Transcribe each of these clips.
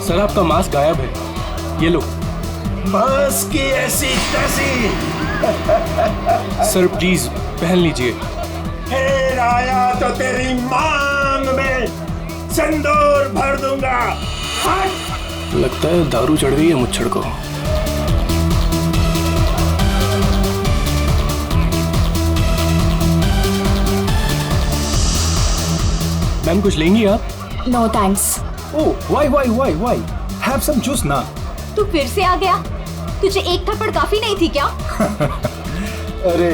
Sir आपका mask गायब है, ये लो। मास्क की ऐसी तैसी। सर प्लीज पहन लीजिए। फिर आया तो तेरी मांग में सिंदूर भर दूंगा। हट! लगता है दारू चढ़ गई है मुच्छड़ को। मैम कुछ लेंगी आप? No thanks. Oh why have some juice ना। तू फिर से आ गया? तुझे एक थप्पड़ काफी नहीं थी क्या? अरे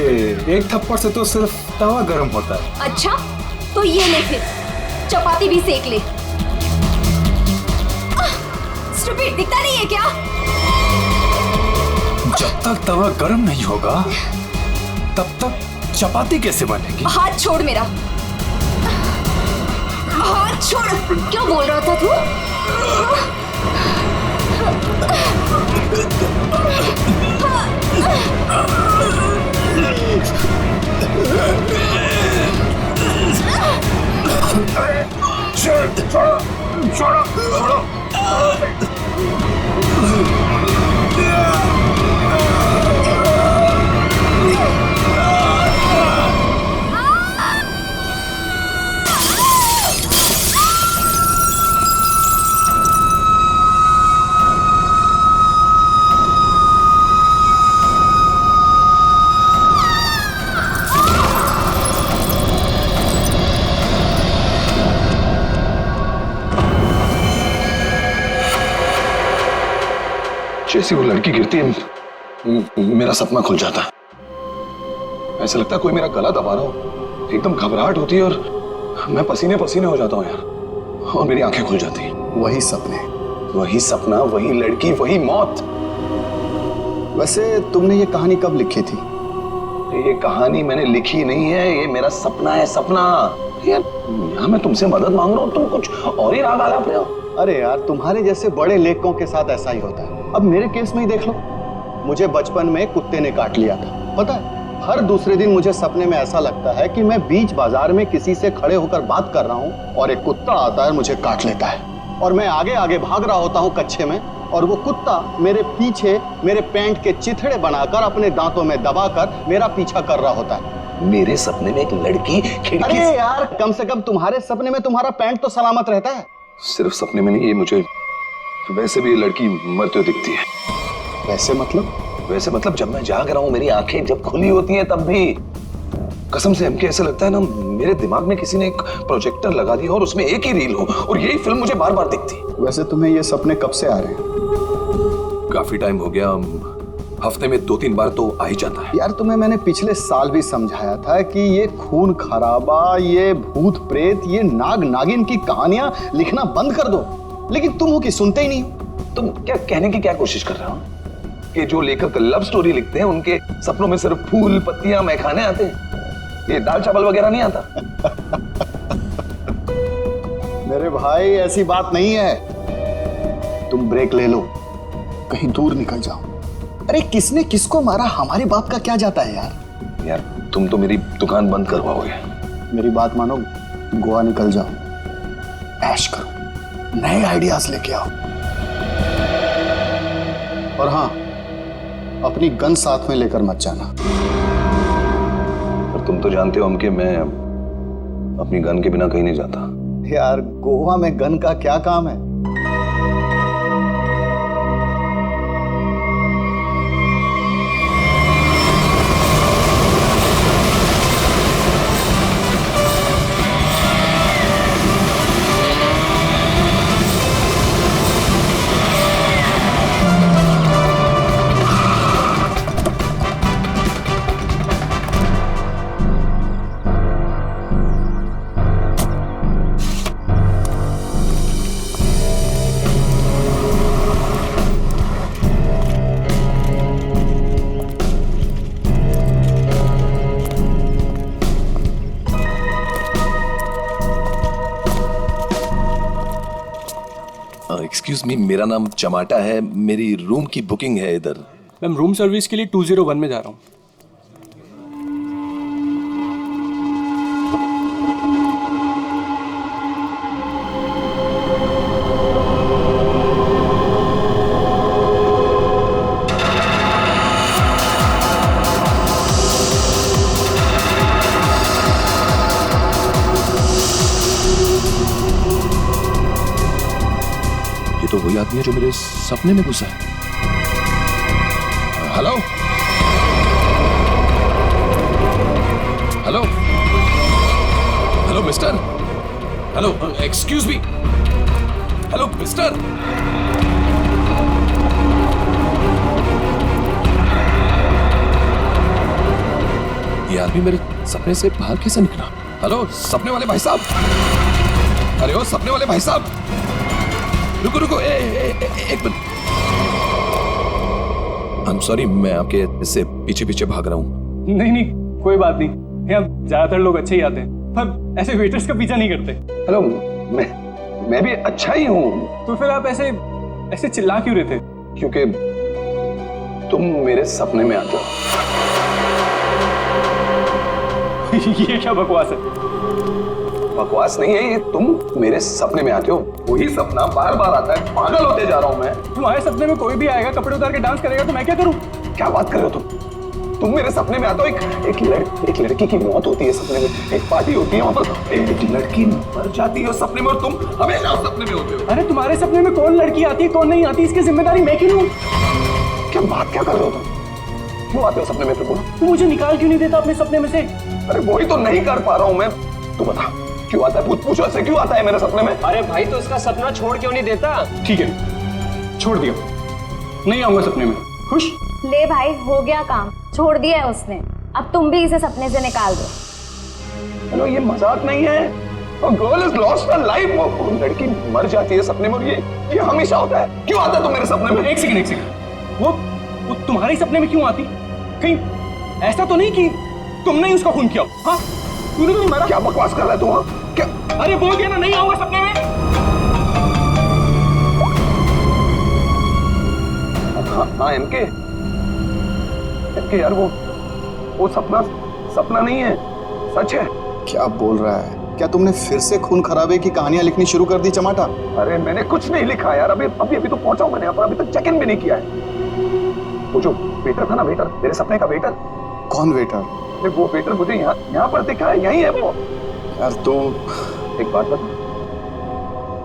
एक थप्पड़ से तो सिर्फ तवा गर्म होता है। अच्छा तो ये ले फिर, चपाती भी सेक ले। स्टूपिड, दिखता नहीं है क्या? जब तक तवा गर्म नहीं होगा तब तक चपाती कैसे बनेगी? हाथ छोड़ मेरा, हाथ छोड़। क्या बोल रहा था तू? छोड़ो। जैसी वो लड़की गिरती है मेरा सपना खुल जाता है। ऐसा लगता है कोई मेरा गला दबा रहा हो। एकदम घबराहट होती है और मैं पसीने पसीने हो जाता हूँ यार, और मेरी आंखें खुल जाती हैं। वही सपने, वही सपना, वही लड़की, वही मौत। वैसे तुमने ये कहानी कब लिखी थी? ये कहानी मैंने लिखी नहीं है, ये मेरा सपना है। सपना यार, यहाँ मैं तुमसे मदद मांग रहा हूँ, तुम कुछ और ही राग आलाप रहे हो। अरे यार, तुम्हारे जैसे बड़े लेखकों के साथ ऐसा ही होता है। अब मेरे केस में ही देख लो, मुझे बचपन में कुत्ते ने काट लिया था। पता है, हर दूसरे दिन मुझे सपने में ऐसा लगता है कि मैं बीच बाजार में किसी से खड़े होकर बात कर रहा हूँ और एक कुत्ता आता है, मुझे काट लेता है और मैं आगे आगे भाग रहा होता हूँ कच्चे में, और वो कुत्ता मेरे पीछे मेरे पैंट के चिथड़े बनाकर अपने दांतों में दबाकर मेरा पीछा कर रहा होता है। मेरे सपने में एक लड़की खिड़की। अरे यार, कम से कम तुम्हारे सपने में तुम्हारा पैंट तो सलामत रहता है। सिर्फ सपने में नहीं, ये मुझे वैसे भी ये लड़की मरते हुए दिखती है। वैसे मतलब? वैसे मतलब जब मैं जाग रहा हूँ, मेरी आंखें जब खुली होती हैं तब भी कसम से हमके ऐसे लगता है ना, मेरे दिमाग में किसी ने एक प्रोजेक्टर लगा दिया और उसमें एक ही रील हो और यही फिल्म मुझे बार बार दिखती। वैसे तुम्हें ये सपने कब से आ रहे हैं? काफी टाइम हो गया, हफ्ते में 2-3 बार तो आ ही जाता है। यार, तुम्हें मैंने पिछले साल भी समझाया था कि ये खून खराबा, ये भूत प्रेत, ये नाग नागिन की कहानियां लिखना बंद कर दो, लेकिन तुम हो कि सुनते ही नहीं हो। तुम क्या कहने की क्या कोशिश कर रहे हो कि जो लेखक लव स्टोरी लिखते हैं उनके सपनों में सिर्फ फूल पत्तियां मैखाने आते हैं, ये दाल चावल वगैरह नहीं आता? मेरे भाई, ऐसी बात नहीं है। तुम ब्रेक ले लो, कहीं दूर निकल जाओ। अरे किसने किसको मारा, हमारी बात का क्या जाता है यार। यार तुम तो मेरी दुकान बंद करवाओगे। मेरी बात मानो, गोवा निकल जाओ, ऐश करो, नए आइडियाज लेके आओ, और हाँ, अपनी गन साथ में लेकर मत जाना। और तुम तो जानते हो हम कि मैं अपनी गन के बिना कहीं नहीं जाता। यार, गोवा में गन का क्या काम है? एक्सक्यूज मी, मेरा नाम चमाटा है, मेरी रूम की बुकिंग है इधर। मैम रूम सर्विस के लिए 201 में जा रहा हूँ। वही आदमी है जो मेरे सपने में घुसा है। Hello hello hello mister, hello excuse me, hello mister. ये आदमी मेरे सपने से बाहर कैसे निकला? हेलो सपने वाले भाई साहब, अरे ओ सपने वाले भाई साहब, रुको रुको, एक मिनट। आई एम सॉरी, मैं आपके इससे पीछे पीछे भाग रहा हूँ। नहीं नहीं, कोई बात नहीं, यहाँ ज्यादातर लोग अच्छे ही आते हैं, पर ऐसे वेटर्स का पीछा नहीं करते। हेलो, मैं भी अच्छा ही हूँ। तो फिर आप ऐसे ऐसे चिल्ला क्यों रहे थे? क्योंकि तुम मेरे सपने में आते हो। ये क्या बकवास है? बकवास नहीं है ये, तुम मेरे सपने में आते हो, वही सपना बार बार आता है, पागल होते जा रहा हूँ मैं। तुम्हारे सपने में कोई भी आएगा, कपड़े उतार के डांस करेगा, तो मैं क्या करूँ? क्या बात कर रहे हो तुम मेरे सपने में आते हो, एक लड़की की मौत होती है सपने में, एक पार्टी होती है, वहां पर एक लड़की मर जाती है सपने में, और तुम हमेशा सपने में होते हो। अरे तुम्हारे सपने में कौन लड़की आती है कौन नहीं आती, इसकी जिम्मेदारी मैं क्यों लूं? क्या बात क्या कर रहे हो तुम? क्यों आते हो सपने में? बोलो, तू मुझे निकाल क्यों नहीं देता अपने सपने में से? अरे वही तो नहीं कर पा रहा हूँ मैं। तू बता क्यों आता है? पूछो ऐसे क्यों आता है मेरे सपने में? अरे भाई, तो उसका सपना छोड़ क्यों नहीं देता? ठीक है, छोड़ दिया, नहीं आऊंगा सपने में। खुश? ले भाई, हो गया काम, छोड़ दिया है उसने, अब तुम भी इसे सपने से निकाल दो। हेलो, ये मजाक नहीं है। Girl is lost her life, वो लड़की मर जाती है सपने में, और ये हमेशा होता है। क्यों आता है तुम मेरे सपने में? एक सेकंड, वो तुम्हारे सपने में क्यों आती? कहीं ऐसा तो नहीं कि तुमने ही उसका खून किया? हाँ, तूने तो नहीं मारा। क्या बकवास कर रहा है तू? हाँ क्या? अरे बोल दिया ना, नहीं आऊंगा सपने में। हाँ एमके यार, वो सपना नहीं है, सच है। क्या बोल रहा है? क्या तुमने फिर से खून खराबे की कहानियां लिखनी शुरू कर दी चमाटा? अरे मैंने कुछ नहीं लिखा यार, अभी तो पहुंचा हूं मैंने यहाँ पर, अभी तक चेक इन भी नहीं किया है। वो जो वेटर था ना, वेटर, तेरे सपने का वेटर। कौन वेटर? अरे वो वेटर मुझे यहाँ पर दिखा है, यही है वो। यार तो एक बात बता,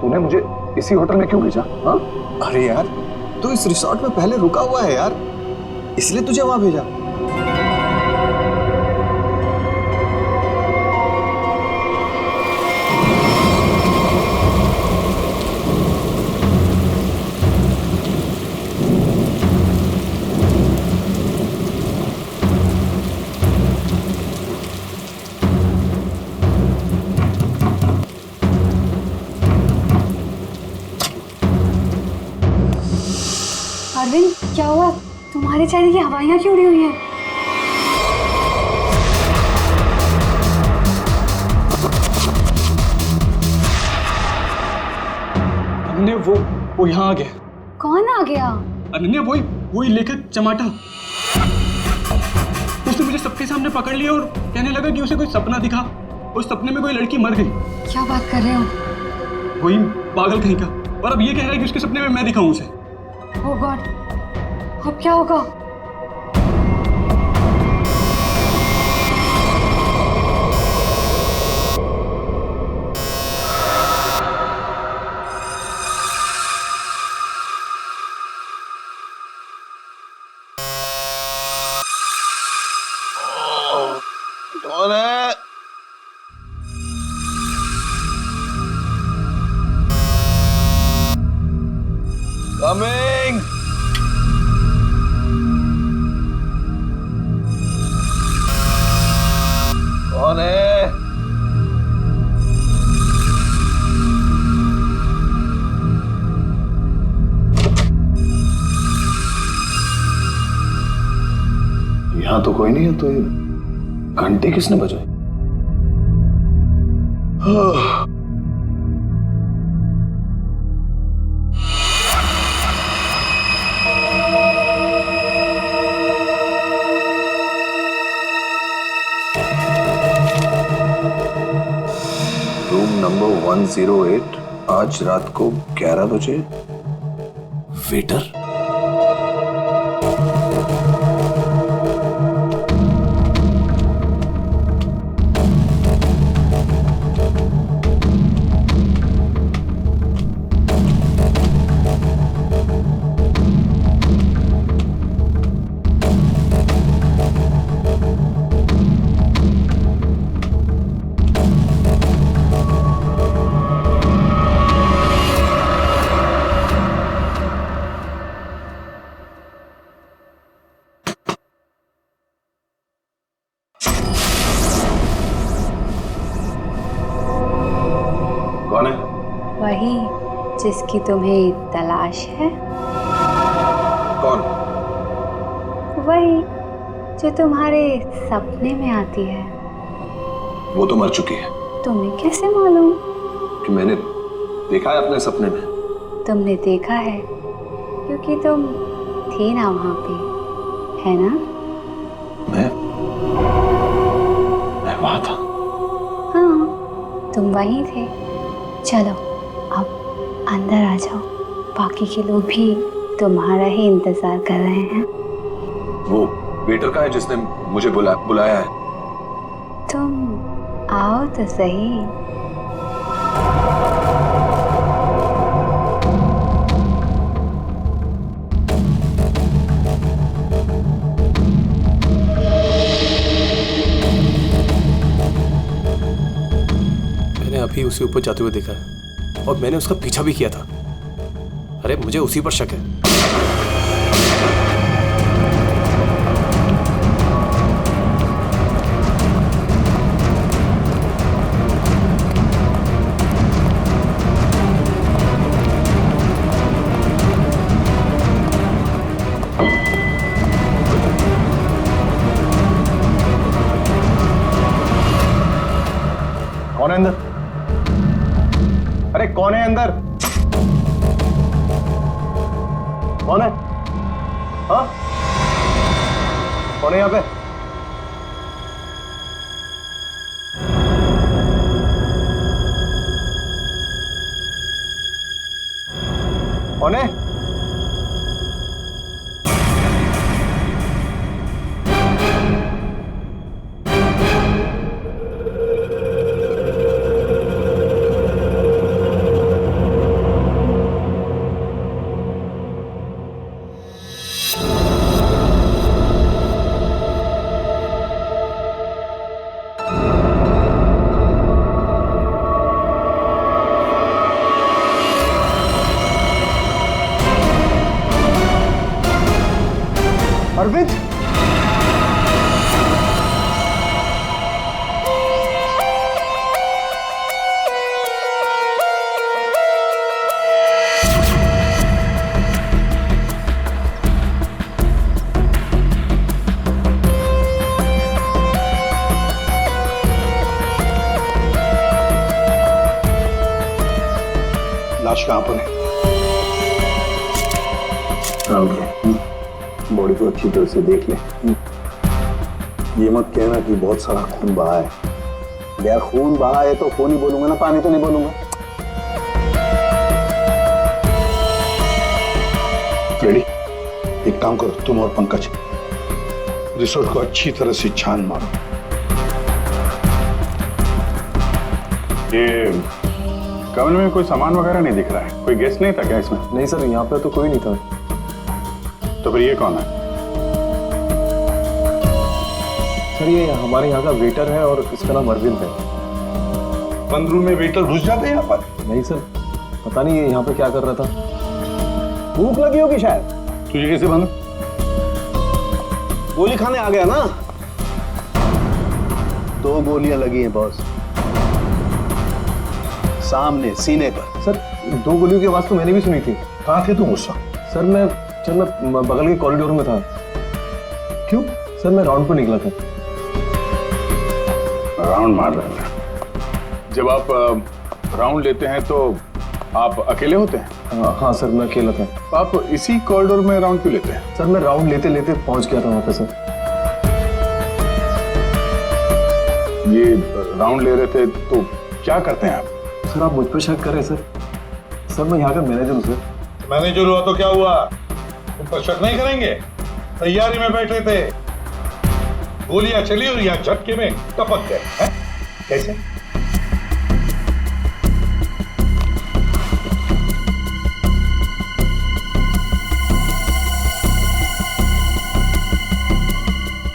तूने मुझे इसी होटल में क्यों भेजा? हाँ, अरे यार, तू इस रिसोर्ट में पहले रुका हुआ है यार, इसलिए तुझे वहां भेजा। अरविंद, क्या हुआ? तुम्हारे चेहरे की हवाइयां क्यों उड़ी हुई हैं? अनन्या, वो यहाँ आ गया। कौन आ गया? अनन्या, वही लेखक चमाटा। उसने मुझे सबके सामने पकड़ लिया और कहने लगा कि उसे कोई सपना दिखा, उस सपने में कोई लड़की मर गई। क्या बात कर रहे हो? वही पागल कहीं का, और अब ये कह रहा है कि उसके सपने में मैं दिखाऊं उसे। ओह गॉड, अब क्या होगा? कौन है? कमिंग। कौन है? यहाँ तो कोई नहीं है, तो घंटी किसने बजाई? रूम नंबर 108, आज रात को 11 बजे। वेटर? जिसकी तुम्हें तलाश है? कौन? वही जो तुम्हारे सपने में आती है। वो तो मर चुकी है। तुम्हें कैसे मालूम? कि मैंने देखा है अपने सपने में। तुमने देखा है क्योंकि तुम थी ना वहां पे, है ना? मैं वहां था। हाँ, तुम वहीं थे। चलो अब अंदर आ जाओ, बाकी के लोग भी तुम्हारा ही इंतजार कर रहे हैं। वो वेटर का है जिसने मुझे बुलाया है। तुम आओ तो सही। मैंने अभी उसे ऊपर जाते हुए देखा है और मैंने उसका पीछा भी किया था। अरे मुझे उसी पर शक है। कौन है अंदर? अरे कौन है अंदर? कौन है? हाँ, कौन है यहाँ पे? कौन है? अरविंद, लाश कहां पर है? बॉडी को अच्छी तरह से देख ले। ये मत कहना कि बहुत सारा खून बहा है। यार खून बहा है तो खून ही बोलूंगा ना, पानी तो नहीं बोलूंगा। रेडी? एक काम करो, तुम और पंकज रिसोर्ट को अच्छी तरह से छान मारो। ये कमरे में कोई सामान वगैरह नहीं दिख रहा है? कोई गेस्ट नहीं था क्या इसमें? नहीं सर, यहाँ पे तो कोई नहीं था। तो फिर ये कौन है? सर ये हमारे यहाँ का वेटर है और इसका नाम अरविंद है। बंद रूम में वेटर घुस जाते हैं यहाँ पर? नहीं सर, पता नहीं ये यहाँ पे क्या कर रहा था। भूख लगी होगी शायद। तुझे कैसे बंद? गोली खाने आ गया ना। 2 गोलियां लगी हैं बॉस, सामने सीने पर। सर 2 गोलियों की आवाज तो मैंने भी सुनी थी। कहाँ थे तुम उस वक्त? सर मैं बगल के कॉरिडोर में था। क्यों? सर मैं राउंड पर निकला था। राउंड मार रहे थे? जब आप राउंड लेते हैं तो आप अकेले होते हैं? हाँ सर, मैं अकेला था। तो आप इसी कॉरिडोर में राउंड क्यों लेते हैं? सर मैं राउंड लेते लेते पहुंच गया था वहां पे सर। ये राउंड ले रहे थे तो क्या करते हैं आप? सर आप मुझ पर शक कर रहे हैं सर। सर मैं यहाँ का मैनेजर हूँ सर। मैनेजर हुआ तो क्या हुआ? तुम पर शक नहीं करेंगे? तैयारी में बैठे थे, गोलियां चली और यहाँ झटके में टपक गए हैं? कैसे?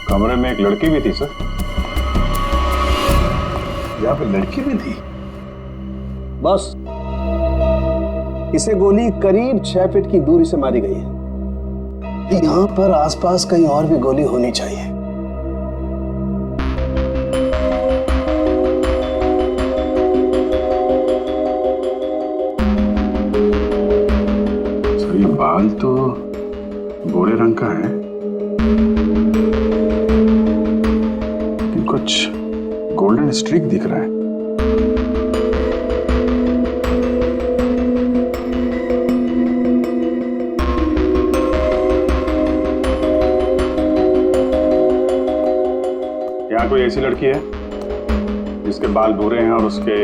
कमरे में एक लड़की भी थी सर। यहाँ पे लड़की भी थी? बस इसे गोली करीब 6 फीट की दूरी से मारी गई है। यहाँ पर आसपास कहीं और भी गोली होनी चाहिए। कुछ गोल्डन स्ट्रीक दिख रहा है। यहाँ कोई ऐसी लड़की है जिसके बाल भूरे हैं और उसके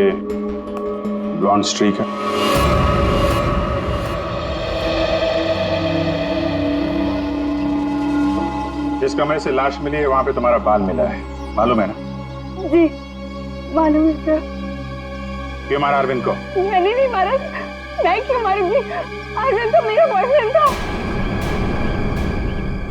ब्लॉन्ड स्ट्रीक है? जिस कमरे से लाश मिली है वहां पे तुम्हारा बाल मिला है, मालूम है ना? जी मालूम है सर। क्यों मारा अरविंद को? मैंने नहीं मारा। मैं क्यों मारूंगी? अरविंद तो मेरा बॉयफ्रेंड था।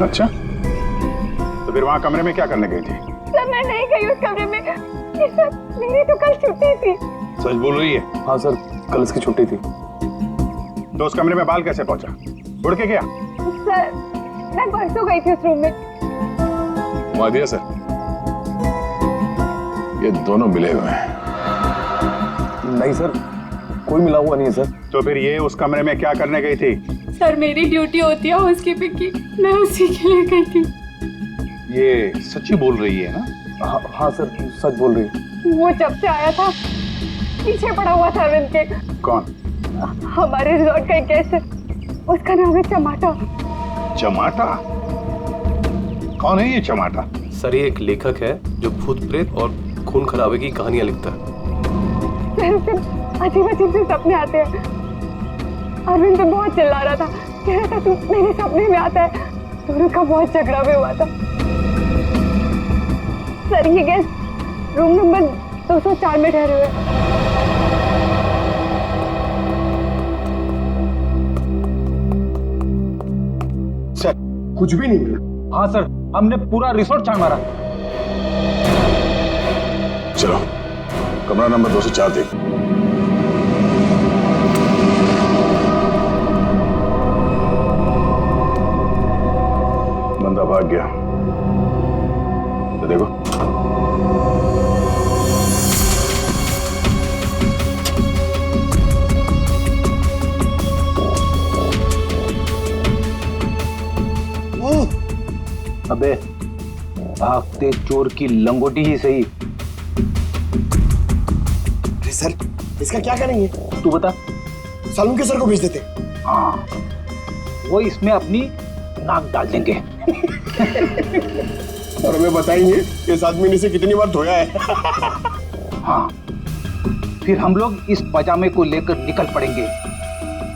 अच्छा, तो फिर वहां कमरे में क्या करने गई थी? सर मैं नहीं गई उस कमरे में। सर मेरी तो कल छुट्टी थी। सच बोल रही है? हाँ सर, कल इसकी छुट्टी थी। तो उस कमरे में बाल कैसे पहुंचा? उड़ के गया? सर मैं परसों गई थी उस रूम में। वादिया सर, ये दोनों मिले हुए हैं। नहीं सर, कोई मिला हुआ नहीं है सर। तो फिर ये उस कमरे में क्या करने गई थी? सर मेरी ड्यूटी होती है हाउसकीपिंग की, मैं उसी के लिए गई थी। ये सच्ची बोल रही है ना? हाँ सर, सच बोल रही है। वो जब से आया था पीछे पड़ा हुआ था अरविंद के। कौन? हमारे रिजॉर्ट का एक गेस्ट है, उसका नाम है चमाटा। चमाटा? कौन है ये चमाटा? सर ये एक लेखक है जो भूत प्रेत और खून खराबे की कहानियां लिखता है। अजीब अजीब से सपने आते हैं। अरविंद तो बहुत चिल्ला रहा था, कह रहा था तू मेरे सपने में आता है। दोनों का बहुत झगड़ा भी हुआ था। सर ये गेस्ट रूम नंबर 204 में ठहरे हुए। सर कुछ भी नहीं मिला। हाँ सर, हमने पूरा रिसोर्ट छान मारा। चलो कमरा नंबर 204 देख। बंदा भाग गया, तो देखो। अबे भागते चोर की लंगोटी ही सही। अरे सर, इसका क्या करेंगे? तू बता। सालू के सर को भेज देते। हाँ, वो इसमें अपनी नाक डाल देंगे। और हमें बताएंगे इस आदमी ने इसे कितनी बार धोया है। हाँ, फिर हम लोग इस पजामे को लेकर निकल पड़ेंगे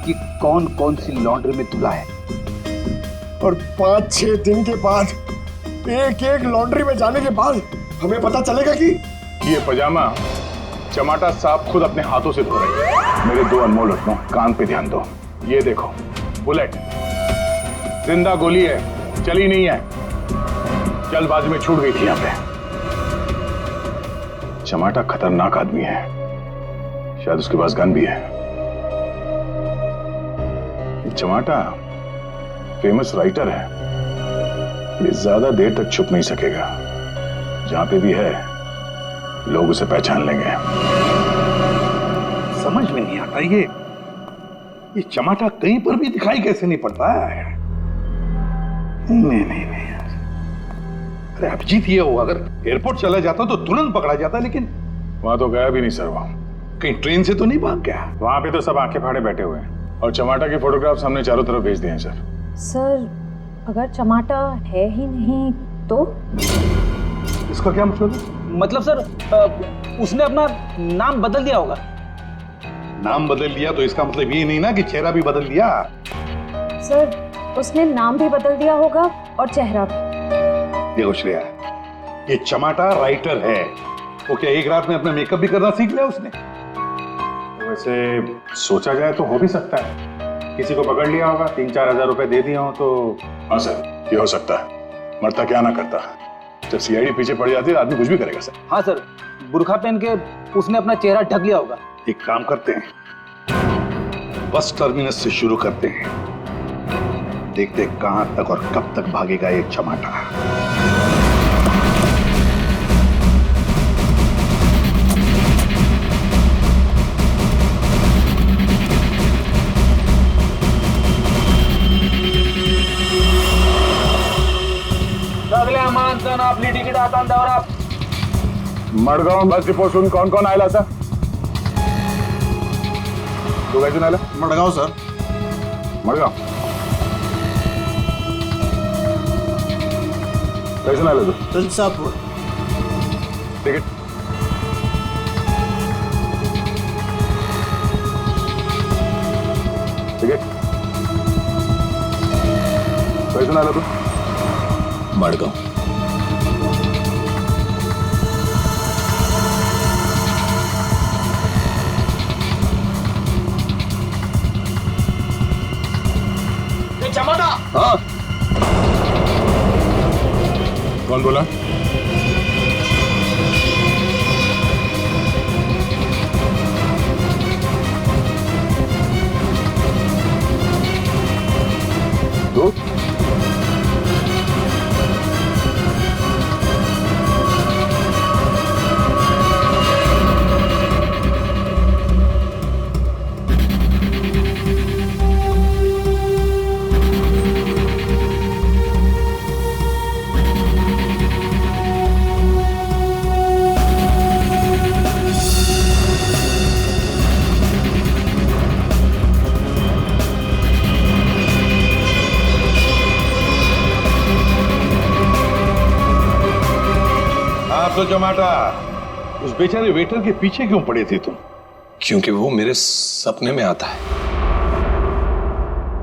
कि कौन कौन सी लॉन्ड्री में धुला है। और 5-6 दिन के बाद, एक एक लॉन्ड्री में जाने के बाद हमें पता चलेगा कि ये पजामा चमाटा साहब खुद अपने हाथों से धो रहे हैं। मेरे 2 अनमोल रत्नों, कान पे ध्यान दो। ये देखो, बुलेट जिंदा गोली है, चली नहीं है, जल्दबाजी में छूट गई थी यहाँ पे। चमाटा खतरनाक आदमी है, शायद उसके पास गन भी है। चमाटा फेमस राइटर है, ये ज्यादा देर तक छुप नहीं सकेगा। जहां पे भी है लोग उसे पहचान लेंगे। समझ में नहीं आता ये चमाटा कहीं पर भी दिखाई कैसे नहीं पड़ता है। नहीं। अरे अभिजीत ये हो, अगर एयरपोर्ट चला जाता तो तुरंत पकड़ा जाता, लेकिन वहां तो गया भी नहीं सर। वो कहीं ट्रेन से तो नहीं भाग गया? वहां पे तो सब आंखें फाड़े बैठे हुए हैं और चमाटा के फोटोग्राफ्स हमने चारों तरफ भेज दिए हैं सर। सर अगर चमाटा है ही नहीं तो? इसका क्या मतलब है? मतलब सर उसने अपना नाम बदल दिया होगा। नाम बदल दिया तो इसका मतलब ये नहीं ना कि चेहरा भी बदल दिया। सर उसने नाम भी बदल दिया होगा और चेहरा भी। देखो श्रेया, ये चमाटा राइटर है, वो क्या एक रात में अपना मेकअप भी करना सीख लिया उसने? वैसे सोचा जाए तो हो भी सकता है, किसी को पकड़ लिया होगा, 3-4 हजार रुपए दे दिया हो तो। हाँ सर, ये हो सकता है। मरता क्या ना करता, जब सीआईडी पीछे पड़ जाती है आदमी कुछ भी करेगा सर। हाँ सर, बुर्खा पहन के उसने अपना चेहरा ढक लिया होगा। एक काम करते हैं, बस टर्मिनस से शुरू करते हैं, देखते हैं कहां तक और कब तक भागेगा ये चमाटा। सगळ्या माणसानं आपली तिकीट हातात द्यावर. मडगाव बस डिपोसून कौन कौन आयला आता तू काय आला? मडगाव सर. मडगाव कैसे आला तू? तुलसापूर. तिकीट तिकीट कैसे आला तू? मडगाव. चमाटा. हाँ. कौन बोला? तू? तो जमाटा, उस बेचारे वेटर के पीछे क्यों पड़े थे तुम? क्योंकि वो मेरे सपने में आता है.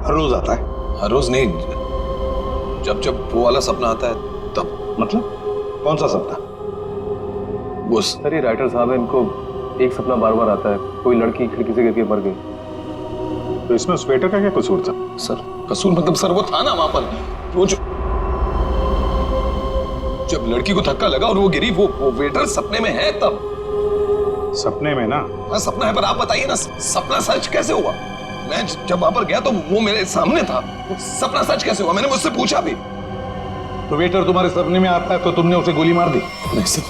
हर रोज आता है? हर रोज नहीं, जब जब वो वाला सपना आता है तब. मतलब कौन सा सपना? वो सर ये राइटर साहब है, इनको एक सपना बार बार आता है, कोई लड़की खिड़की से गिर के मर गई. तो इसमें उस वेटर का क्या कसूर था? सर कसूर मतलब सर वो था ना वहां पर, वो जो जब लड़की को धक्का लगा और वो गिरी, वो वेटर सपने में है तब. सपने में ना? हाँ सपना है, पर आप बताइए ना सपना सच कैसे हुआ? मैं जब वहां पर गया तो वो मेरे सामने था. सपना सच कैसे हुआ? मैंने मुझसे पूछा भी. तो वेटर तुम्हारे सपने में आता है तो तुमने उसे गोली मार दी? नहीं सर,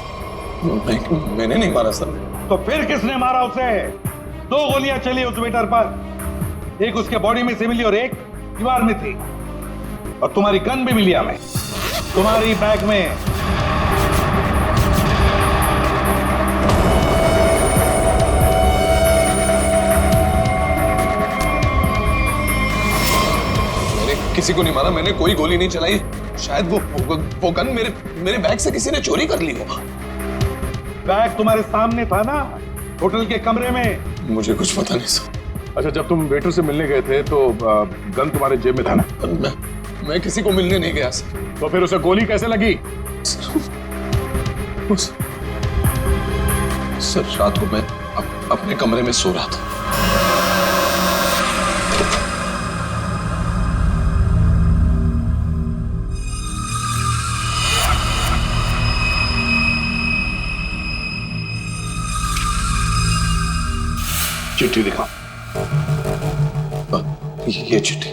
मैंने नहीं मारा सर. तो फिर किसने मारा उसे? 2 गोलियां चली उस वेटर पर, एक उसके बॉडी में से मिली और एक दीवार में थी. और तुम्हारी गन भी मिली हमें, तुम्हारी बैग में. मैंने किसी को नहीं मारा, मैंने कोई गोली नहीं चलाई. शायद वो गन मेरे बैग से किसी ने चोरी कर ली हो. बैग तुम्हारे सामने था ना, होटल के कमरे में. मुझे कुछ पता नहीं सर. अच्छा, जब तुम वेटर से मिलने गए थे तो गन तुम्हारे जेब में था ना? मैं किसी को मिलने नहीं गया सर. तो फिर उसे गोली कैसे लगी? सर रात को मैं अपने कमरे में सो रहा था. चिट्ठी दिखाओ. ये चिट्ठी.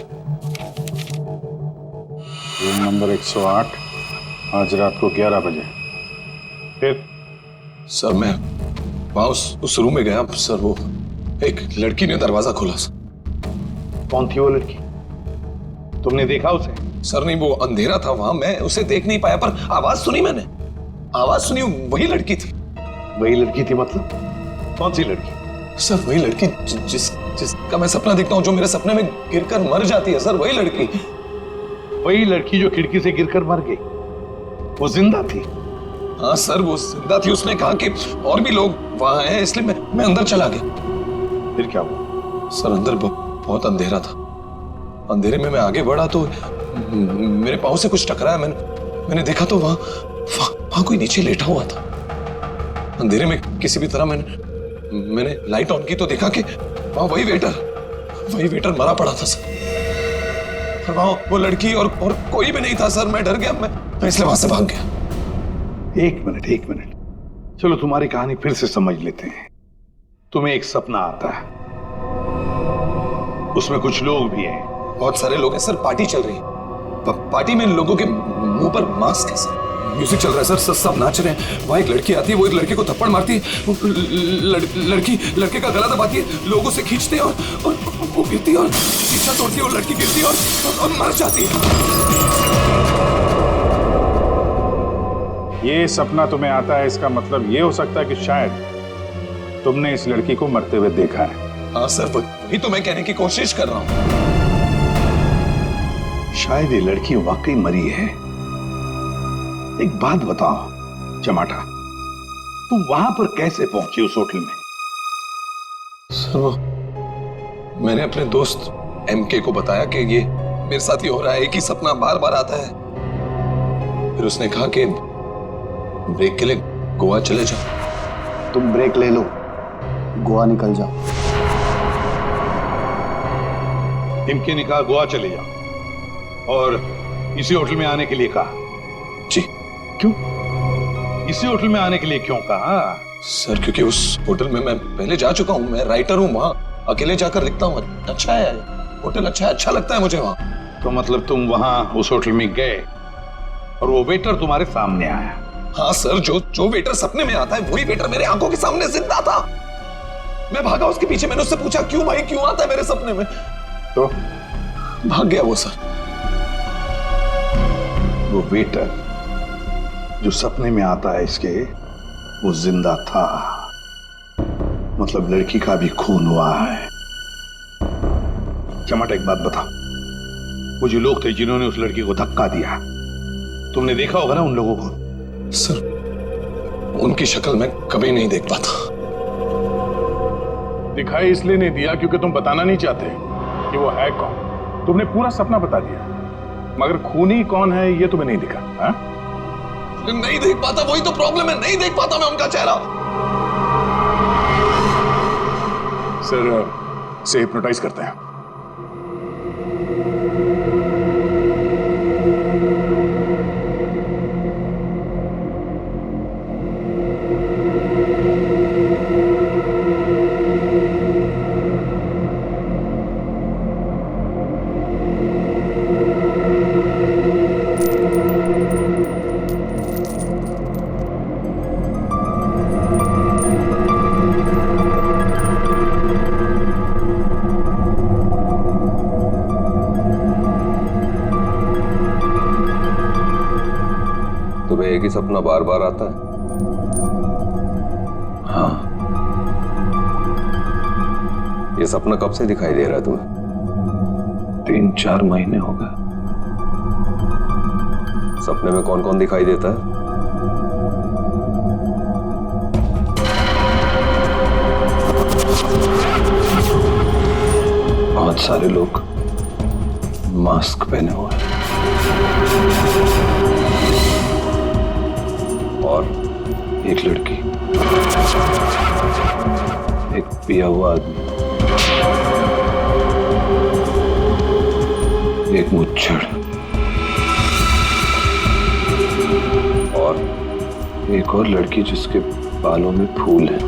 रूम नंबर 108, आज रात को 11 बजे. फिर? सर मैं वहां उस रूम में गया सर. वो एक लड़की ने दरवाजा खोला सर. कौन थी वो लड़की? तुमने देखा उसे? सर नहीं, वो अंधेरा था वहां, मैं उसे देख नहीं पाया, पर आवाज सुनी मैंने. आवाज सुनी, वही लड़की थी. वही लड़की थी मतलब? कौन सी लड़की? सर वही लड़की जिसका मैं सपना देखता हूँ, जो मेरे सपने में गिरकर मर जाती है सर. वही लड़की. वही लड़की जो खिड़की से गिरकर मर गई, वो जिंदा थी? हाँ सर वो जिंदा थी. उसने कहा कि और भी लोग वहां हैं, इसलिए मैं अंदर चला गया. फिर क्या हुआ? सर अंदर बहुत अंधेरा था. अंधेरे में मैं आगे बढ़ा तो मेरे पाँव से कुछ टकराया. मैंने देखा तो वहां कोई नीचे लेटा हुआ था. अंधेरे में किसी भी तरह मैंने लाइट ऑन की तो देखा कि वहां वही वेटर मरा पड़ा था सर. और वहां वो लड़की और कोई भी नहीं था सर. मैं डर गया, मैं इसलिए वहां से भाग गया. एक मिनट, चलो तुम्हारी कहानी फिर से समझ लेते हैं. तुम्हें एक सपना आता है, उसमें कुछ लोग भी हैं. बहुत सारे लोग हैं सर. पार्टी चल रही है. पार्टी में लोगों के मुंह पर मास्क है सर. म्यूजिक चल रहा है सर, सब नाच रहे हैं. वहां एक लड़की आती है, वो एक लड़के को थप्पड़ मारती है. लड़की लड़के का गला दबाती है, लोगों से खींचते हैं और वो गिरती है और शीशा तोड़ती है और लड़की गिरती है और मर जाती है. ये सपना तुम्हें आता है, इसका मतलब ये हो सकता है कि शायद तुमने इस लड़की को मरते हुए देखा है। हाँ सर, वही तो मैं कहने की कोशिश कर रहा हूँ। शायद ये लड़की वाकई मरी है। एक बात बताओ चमाटा, तुम वहां पर कैसे पहुंची उस होटल में? सर वो मैंने अपने दोस्त एमके को बताया कि ये मेरे साथ ही हो रहा है, एक ही सपना बार बार आता है। फिर उसने कहा कि ब्रेक के लिए गोवा चले जाओ। तुम ब्रेक ले लो, गोवा निकल जाओ। एमके ने कहा गोवा चले जाओ और इसी होटल में आने के लिए कहा? जी। क्यों इसी होटल में आने के लिए क्यों कहा? सर क्योंकि उस होटल में मैं पहले जा चुका हूँ, मैं राइटर हूँ, वहां अकेले जाकर लिखता हूँ। अच्छा है होटल, अच्छा लगता है मुझे वहां। तो मतलब तुम वहां उस होटल में गए और वो वेटर तुम्हारे सामने आया? हाँ सर, जो वेटर सपने में आता है वही वेटर मेरे आंखों के सामने जिंदा था। मैं भागा उसके पीछे, मैंने उससे पूछा क्यों भाई, क्यों आता है मेरे सपने में? तो भाग गया वो सर। वो वेटर जो सपने में आता है इसके, वो जिंदा था, मतलब लड़की का भी खून हुआ है। चमाटा एक बात बता, वो जो लोग थे जिन्होंने उस लड़की को धक्का दिया, तुमने देखा होगा ना उन लोगों को? सर उनकी शक्ल मैं कभी नहीं देख पाता। दिखाई इसलिए नहीं दिया क्योंकि तुम बताना नहीं चाहते कि वो है कौन। तुमने पूरा सपना बता दिया, मगर खूनी कौन है ये तुम्हें नहीं दिखा। हा? नहीं देख पाता, वही तो प्रॉब्लम है, नहीं देख पाता मैं उनका चेहरा। सर से हिप्नोटाइज करते हैं। तुम्हें एक ही सपना बार बार आता है? हाँ। ये सपना कब से दिखाई दे रहा है तुम्हें? 3-4 महीने हो गए। सपने में कौन कौन दिखाई देता है? बहुत सारे लोग मास्क पहने हुए हैं और एक लड़की, एक पिया हुआ आदमी, एक मुच्छड़ और एक और लड़की जिसके बालों में फूल है।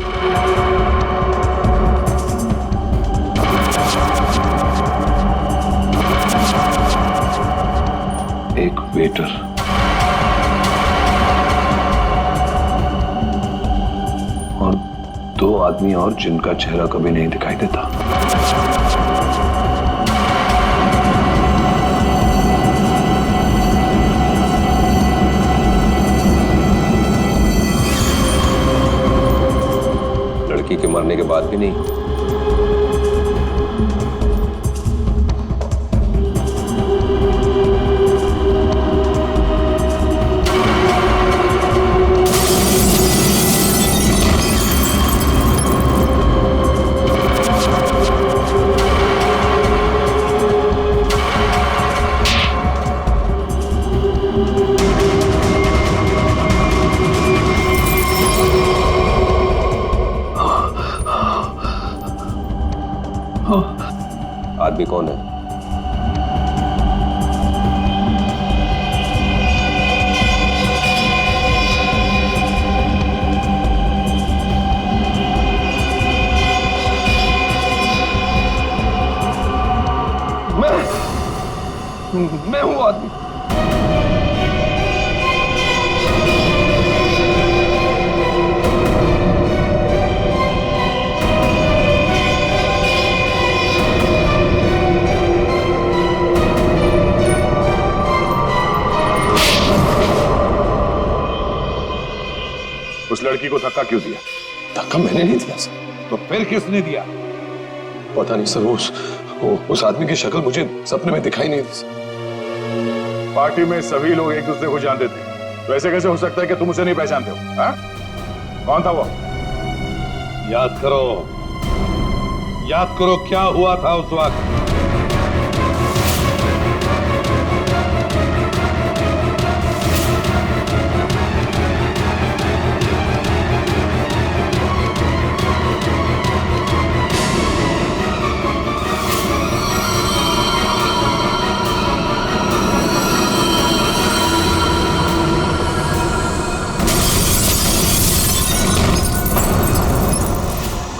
एक वेटर और 2 आदमी और जिनका चेहरा कभी नहीं दिखाई देता। लड़की के मरने के बाद भी नहीं? आदमी कौन है? मैं हूं आदमी। उस लड़की को धक्का क्यों दिया? धक्का मैंने नहीं दिया सर। तो फिर किसने दिया? पता नहीं सर, उस आदमी की शक्ल मुझे सपने में दिखाई नहीं दी सर। पार्टी में सभी लोग एक दूसरे को जानते थे, तो ऐसे कैसे हो सकता है कि तुम उसे नहीं पहचानते हो? हाँ? कौन था वो? याद करो क्या हुआ था उस वक्त।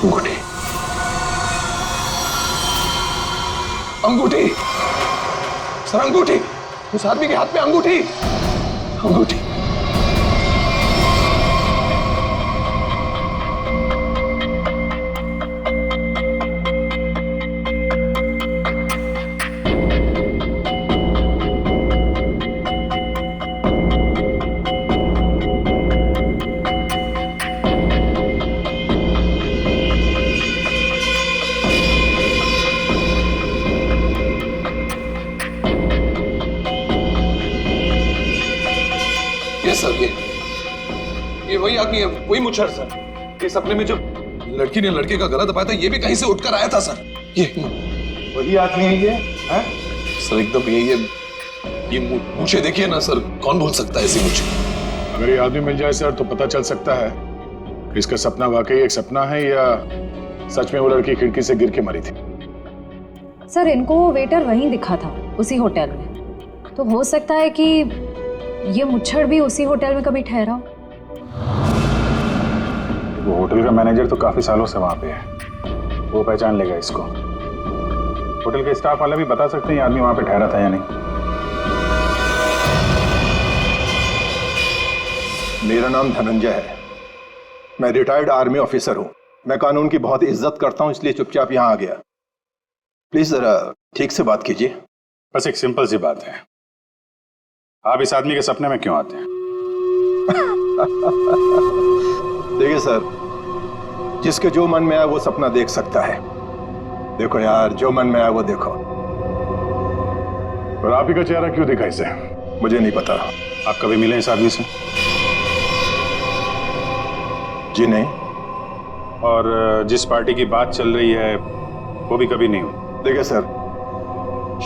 अंगूठी, अंगूठी सर, अंगूठी। उस आदमी के हाथ में अंगूठी, अंगूठी। सर ये वही आदमी है, वही मुच्छर सर। ये सपने में जो लड़की ने लड़के का गला दबाया था, ये भी कहीं से उठकर आया था सर। ये वही आदमी है ये? है? सर एकदम ये मूछें देखिए ना सर, कौन भूल सकता है ऐसी मूछें। अगर ये आदमी मिल जाए सर तो पता चल सकता है कि इसका सपना वाकई एक सपना है या सच में वो लड़की खिड़की से गिर के मरी थी। सर इनको वो वेटर वहीं दिखा था, उसी होटल में। तो हो सकता है कि ये मुच्छड़ भी उसी होटल में कभी ठहरा हो। वो होटल का मैनेजर तो काफी सालों से वहां पे है, वो पहचान लेगा इसको। होटल के स्टाफ वाले भी बता सकते हैं आदमी वहां पे ठहरा था या नहीं। मेरा नाम धनंजय है, मैं रिटायर्ड आर्मी ऑफिसर हूं। मैं कानून की बहुत इज्जत करता हूं, इसलिए चुपचाप यहां आ गया। प्लीज जरा ठीक से बात कीजिए। बस एक सिंपल सी बात है, आप इस आदमी के सपने में क्यों आते हैं? देखिए सर, जिसके जो मन में आए वो सपना देख सकता है। देखो यार, जो मन में आए वो देखो। और आप ही का चेहरा क्यों दिखा इसे? मुझे नहीं पता। आप कभी मिले इस आदमी से? जी नहीं। और जिस पार्टी की बात चल रही है वो भी कभी नहीं हुई? देखिए सर,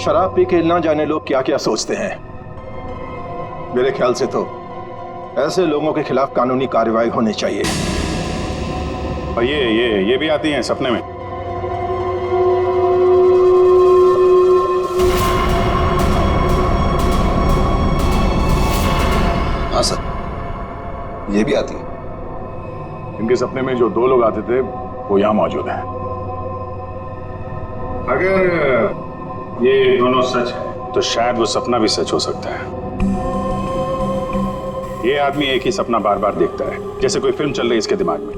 शराब पी के ना जाने लोग क्या क्या सोचते हैं। मेरे ख्याल से तो ऐसे लोगों के खिलाफ कानूनी कार्रवाई होनी चाहिए। और ये भी आती हैं सपने में? हाँ सर, ये भी आती है। इनके सपने में जो दो लोग आते थे वो यहां मौजूद हैं। अगर ये दोनों सच है तो शायद वो सपना भी सच हो सकता है। ये आदमी एक ही सपना बार बार देखता है, जैसे कोई फिल्म चल रही है इसके दिमाग में।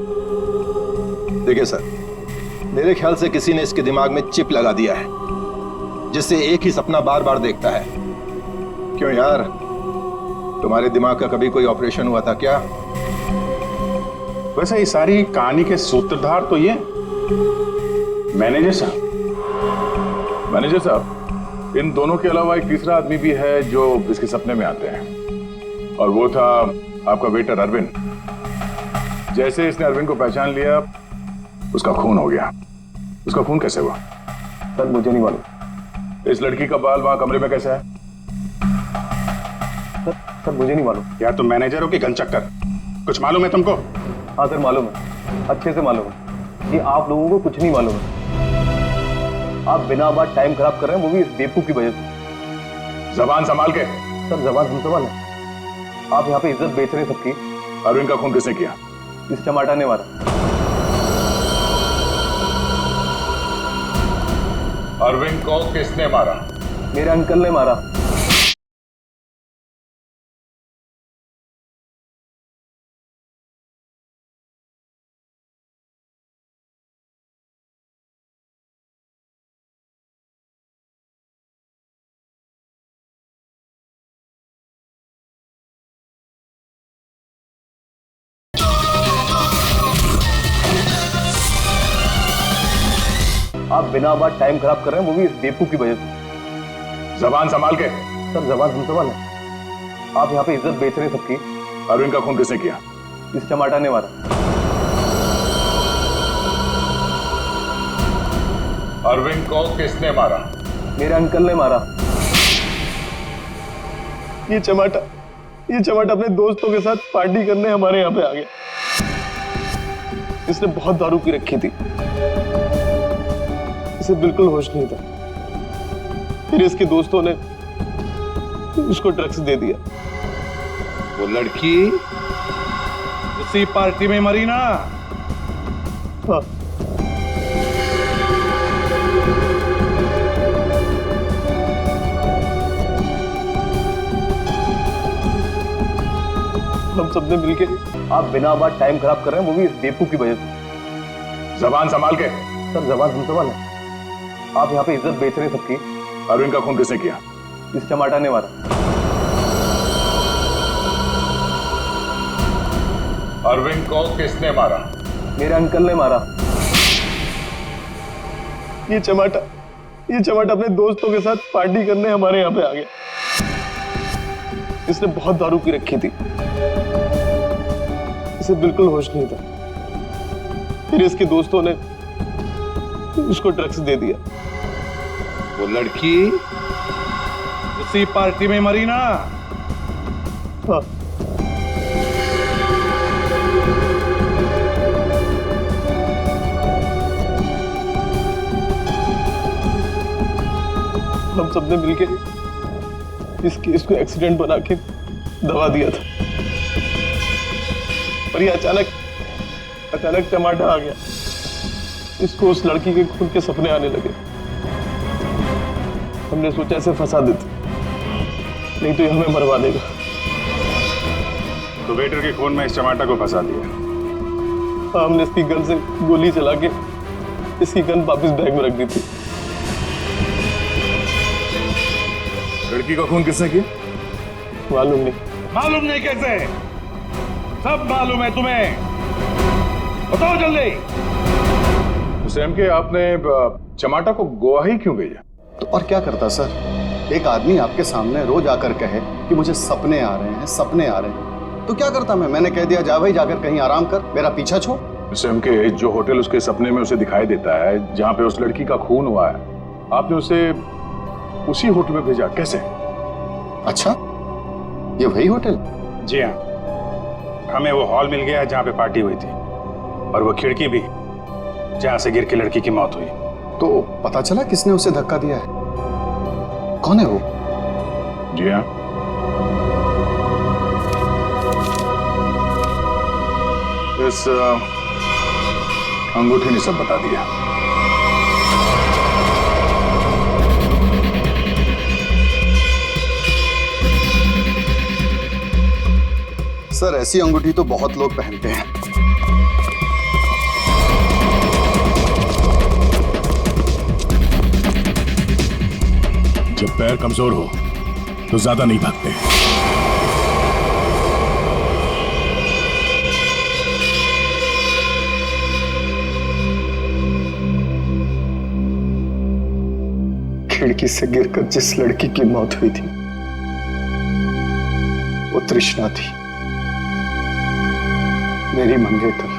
देखिए सर, मेरे ख्याल से किसी ने इसके दिमाग में चिप लगा दिया है, जिससे एक ही सपना बार बार देखता है। क्यों यार, तुम्हारे दिमाग का कभी कोई ऑपरेशन हुआ था क्या? वैसे ये सारी कहानी के सूत्रधार तो ये मैनेजर साहब। मैनेजर साहब, इन दोनों के अलावा एक तीसरा आदमी भी है जो इसके सपने में आते हैं, और वो था आपका वेटर अरविंद। जैसे इसने अरविंद को पहचान लिया, उसका खून हो गया। उसका खून कैसे हुआ? सर मुझे नहीं मालूम। इस लड़की का बाल वहां कमरे में कैसे है? सर मुझे नहीं मालूम। यार तुम मैनेजर हो कि गनचक्कर, कुछ मालूम है तुमको? हाँ सर मालूम है, अच्छे से मालूम है। ये आप लोगों को कुछ नहीं मालूम है। आप बिना बात टाइम खराब कर रहे हैं, वो भी इस बेवकूफ की वजह से। जबान संभाल के। सर जबान हम संभाल है। आप यहाँ पे इज्जत बेच रहे हैं सबकी। अरविंद का खून किसने किया? इस चमाटा ने मारा। अरविंद को किसने मारा? मेरे अंकल ने मारा। आप बिना बात टाइम खराब कर रहे हैं, वो भी इस बेवकूफ की वजह से। जबान संभाल के। सर जबान हम संभाल है, आप यहाँ पे इज्जत बेच रहे हैं सबकी। अरविंद का खून किसने किया? इस चमाटा ने मारा। अरविंद को किसने मारा? मेरे अंकल ने मारा। ये चमाटा अपने दोस्तों के साथ पार्टी करने हमारे यहाँ पे आ गया। इसने बहुत दारू पी रखी थी, इसे बिल्कुल होश नहीं था। फिर इसके दोस्तों ने उसको ड्रग्स दे दिया। वो लड़की उसी पार्टी में मरी ना? हाँ। हम सबने मिलके, आप बिना बात टाइम खराब कर रहे हैं, वो भी इस बेवकूफ की वजह से। जबान संभाल के। सर जबान हम संभाल है, आप यहाँ पे इज्जत बेच रहे हैं सबकी। अरविंद का खून किसने किया? इस चमाटा ने मारा। अरविंद को किसने मारा? मेरे अंकल ने मारा। ये चमाटा अपने दोस्तों के साथ पार्टी करने हमारे यहाँ पे आ गया। इसने बहुत दारू पी रखी थी, इसे बिल्कुल होश नहीं था। फिर इसके दोस्तों ने उसको ड्रग्स दे दिया। वो लड़की उसी पार्टी में मरी ना? हाँ। हम सबने मिलके इस केस को एक्सीडेंट बना के दबा दिया था, और ये अचानक टमाटर आ गया। इसको उस लड़की के खून के सपने आने लगे। हमने सोचा इसे फंसा देते, नहीं तो ये हमें मरवा देगा। तो वेटर के खून में इस टमाटर को फंसा दिया। हाँ, हमने इसकी गन से गोली चला के इसकी गन वापस बैग में रख दी थी। लड़की का खून किसने किया? मालूम नहीं। मालूम नहीं कैसे? सब मालूम है तुम्हें, बताओ जल्दी। हुसैन के आपने चमाटा को गोवा ही क्यों भेजा? तो और क्या करता सर? एक आदमी आपके सामने रोज आकर कहे कि मुझे सपने आ रहे हैं, तो क्या करता मैंने कह दिया जा भाई, जाकर कहीं आराम कर, मेरा पीछा छोड़। हुसैन के जो होटल उसके सपने में उसे दिखाई देता है, जहां पे उस लड़की का खून हुआ है, आपने उसे उसी होटल में भेजा, कैसे? अच्छा, ये वही होटल? जी हाँ, हमें वो हॉल मिल गया जहाँ पे पार्टी हुई थी, और वो खिड़की भी जहाँ से गिर के लड़की की मौत हुई। तो पता चला किसने उसे धक्का दिया है? कौन है वो? जी हाँ, इस अंगूठी ने सब बता दिया। सर ऐसी अंगूठी तो बहुत लोग पहनते हैं। जब पैर कमजोर हो तो ज्यादा नहीं भागते। खिड़की से गिरकर जिस लड़की की मौत हुई थी वो तृष्णा थी, मेरी मंगेतर।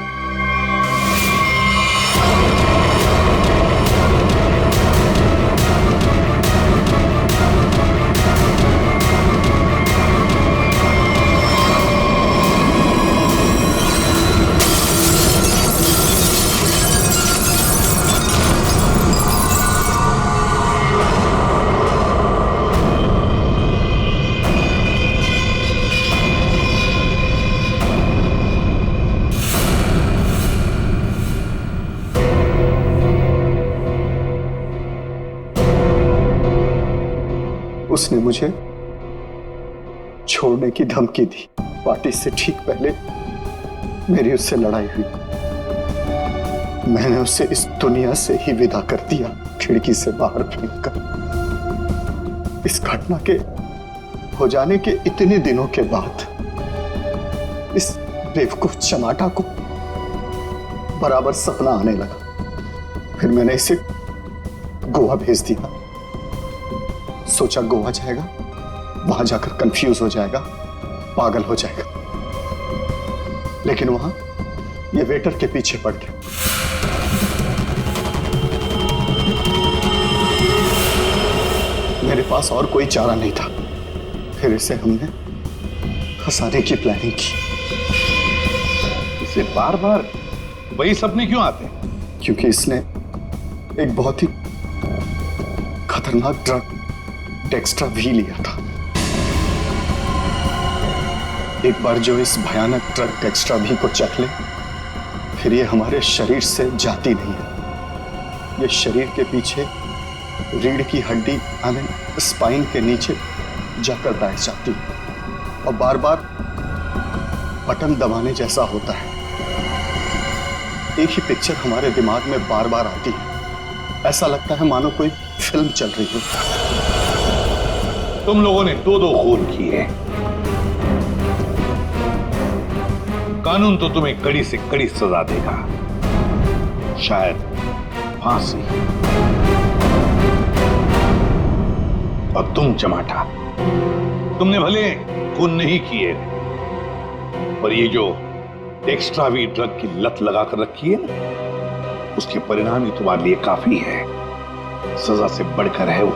उसने मुझे छोड़ने की धमकी दी। पार्टी से ठीक पहले मेरी उससे लड़ाई हुई। मैंने उसे इस दुनिया से ही विदा कर दिया, खिड़की से बाहर फेंककर। इस घटना के हो जाने के इतने दिनों के बाद इस बेवकूफ चमाटा को बराबर सपना आने लगा। फिर मैंने इसे गोवा भेज दिया। सोचा गोवा जाएगा, वहां जाकर कंफ्यूज हो जाएगा, पागल हो जाएगा, लेकिन वहां ये वेटर के पीछे पड़ गया। मेरे पास और कोई चारा नहीं था, फिर इसे हमने फंसाने की प्लानिंग की। इसे बार बार वही सपने क्यों आते हैं? क्योंकि इसने एक बहुत ही खतरनाक ड्रग डेक्स्ट्रा भी लिया था। एक बार जो इस भयानक ड्रग डेक्स्ट्रा भी को चख ले, फिर ये हमारे शरीर से जाती नहीं है। ये शरीर के पीछे रीढ़ की हड्डी स्पाइन के नीचे जाकर बैठ जाती है और बार बार बटन दबाने जैसा होता है। एक ही पिक्चर हमारे दिमाग में बार बार आती है, ऐसा लगता है मानो कोई फिल्म चल रही हो। तुम लोगों ने 2-2 खून किए। कानून तो तुम्हें कड़ी से कड़ी सजा देगा, शायद फांसी। और तुम चमाटा, तुमने भले खून नहीं किए, पर ये जो एक्स्ट्रा वी ड्रग की लत लगाकर रखी है ना, उसके परिणाम ही तुम्हारे लिए काफी है। सजा से बढ़कर है वो।